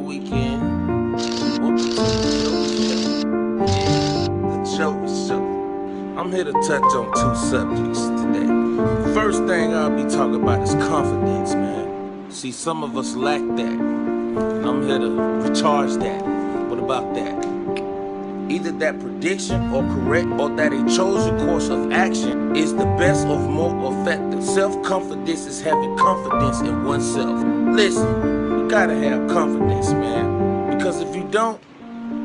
weekend. Welcome to the JOIE Show. Yeah, the JOIE Show. I'm here to touch on two subjects today. The first thing I'll be talking about is confidence, man. See, some of us lack that, and I'm here to recharge that. What about that? Either that prediction or correct, or that a chosen course of action is the best or more effective. Self-confidence is having confidence in oneself. Listen, you gotta have confidence, man. Because if you don't,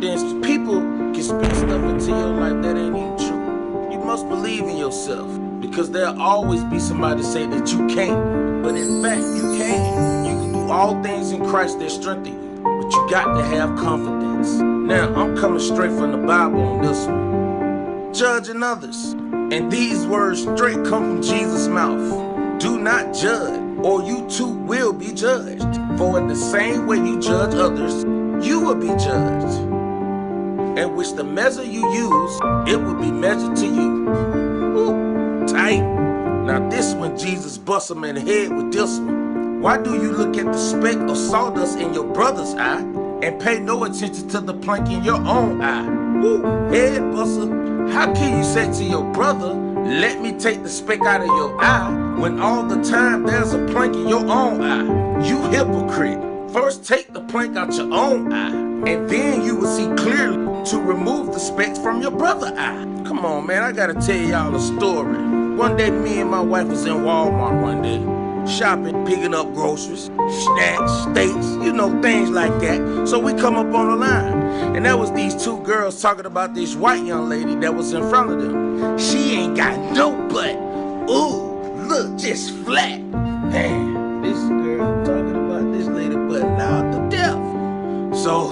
then people can speak stuff into your life that ain't even true. You must believe in yourself, because there'll always be somebody to say that you can't. But in fact, you can. You can do all things in Christ that strengthen you. But you got to have confidence. Now, I'm coming straight from the Bible on this one. Judging others. And these words straight come from Jesus' mouth. Do not judge, or you too will be judged. For in the same way you judge others, you will be judged. And which the measure you use, it will be measured to you. Ooh, tight. Now this one, Jesus bust him in the head with this one. Why do you look at the speck of sawdust in your brother's eye and pay no attention to the plank in your own eye? Woo, head buster. How can you say to your brother, let me take the speck out of your eye, when all the time there's a plank in your own eye? You hypocrite. First take the plank out your own eye, and then you will see clearly to remove the specks from your brother's eye. Come on, man, I gotta tell y'all a story. One day, me and my wife was in Walmart one day, shopping, picking up groceries, snacks, steaks, you know, things like that. So we come up on the line, and there was these two girls talking about this white young lady that was in front of them. She ain't got no butt. Ooh, look, just flat. Man, this girl talking about this lady butt loud to death. So,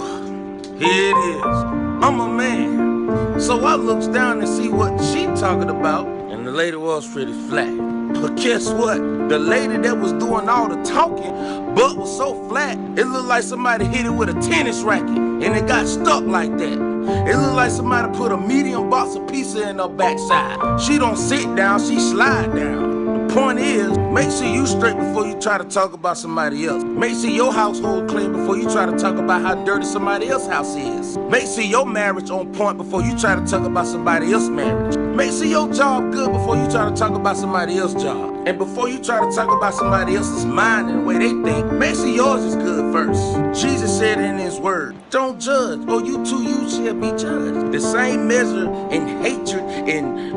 here it is. I'm a man. So I looks down and see what she talking about, and the lady was pretty flat. But guess what? The lady that was doing all the talking, butt was so flat, it looked like somebody hit it with a tennis racket, and it got stuck like that. It looked like somebody put a medium box of pizza in her backside. She don't sit down, she slide down. The point is, make sure you straight before you try to talk about somebody else. Make sure your household clean before you try to talk about how dirty somebody else's house is. Make sure your marriage on point before you try to talk about somebody else's marriage. Make sure your job good before you try to talk about somebody else's job. And before you try to talk about somebody else's mind and the way they think, make sure yours is good first. Jesus said in his word, don't judge, or you too, you shall be judged. The same measure in hatred and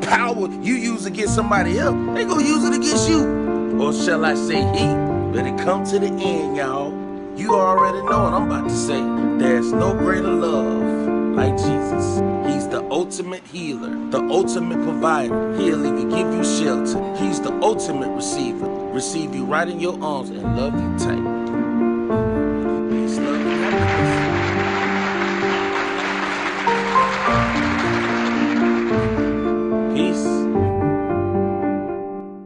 power you use against somebody else, they gonna use it against you. Or shall I say he? Let it come to the end, y'all. You already know what I'm about to say. There's no greater love like Jesus. He's the ultimate healer, the ultimate provider. He'll even give you shelter. He's the ultimate receiver. Receive you right in your arms and love you tight.